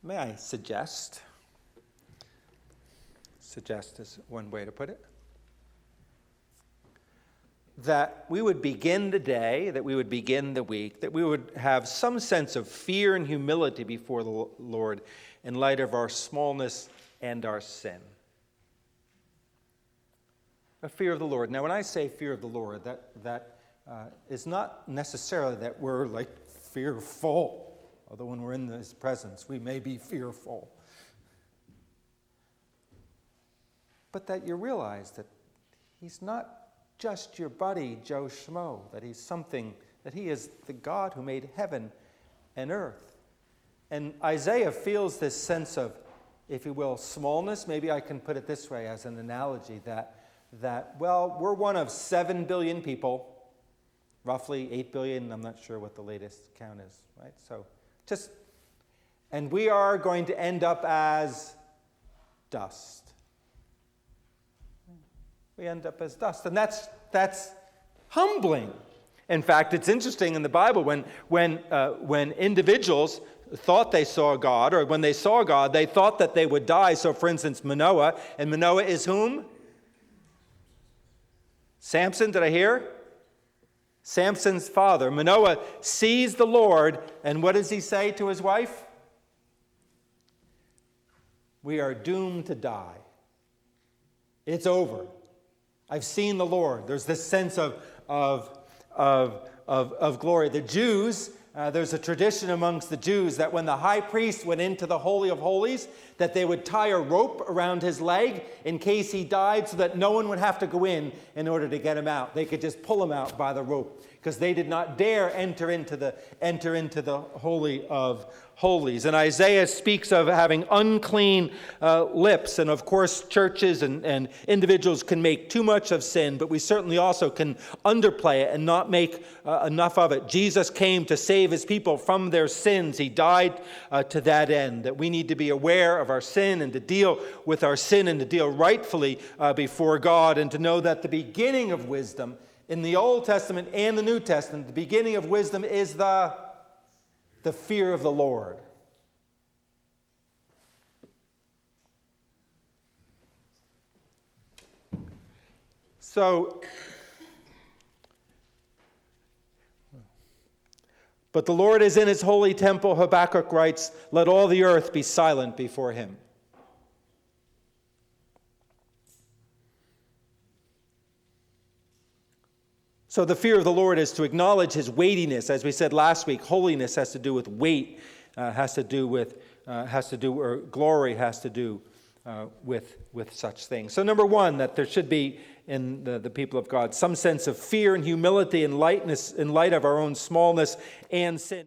may I suggest is one way to put it, that we would begin the day, that we would begin the week, that we would have some sense of fear and humility before the Lord in light of our smallness and our sin. A fear of the Lord. Now, when I say fear of the Lord, that is not necessarily that we're like fearful, although when we're in His presence, we may be fearful. But that you realize that He's not just your buddy Joe Schmo, that He's something, that He is the God who made heaven and earth. And Isaiah feels this sense of, if you will, smallness. Maybe I can put it this way as an analogy, that well, we're one of 7 billion people, roughly 8 billion, I'm not sure what the latest count is, right? So and we are going to end up as dust. We end up as dust, and that's humbling. In fact, it's interesting in the Bible when individuals thought they saw God, or when they saw God, they thought that they would die. So, for instance, Manoah, and Manoah is whom? Samson, did I hear? Samson's father. Manoah sees the Lord, and what does he say to his wife? We are doomed to die. It's over. I've seen the Lord. There's this sense of glory. The Jews, there's a tradition amongst the Jews that when the high priest went into the Holy of Holies, that they would tie a rope around his leg in case he died so that no one would have to go in order to get him out. They could just pull him out by the rope because they did not dare enter into the Holy of Holies. And Isaiah speaks of having unclean lips. And of course, churches and individuals can make too much of sin, but we certainly also can underplay it and not make enough of it. Jesus came to save His people from their sins. He died to that end, that we need to be aware of our sin and to deal with our sin and to deal rightfully before God, and to know that the beginning of wisdom in the Old Testament and the New Testament, the beginning of wisdom is the fear of the Lord. So, but the Lord is in His holy temple, Habakkuk writes, let all the earth be silent before Him. So the fear of the Lord is to acknowledge His weightiness. As we said last week, holiness has to do with weight, or glory has to do with such things. So number one, that there should be in the people of God some sense of fear and humility and lightness in light of our own smallness and sin.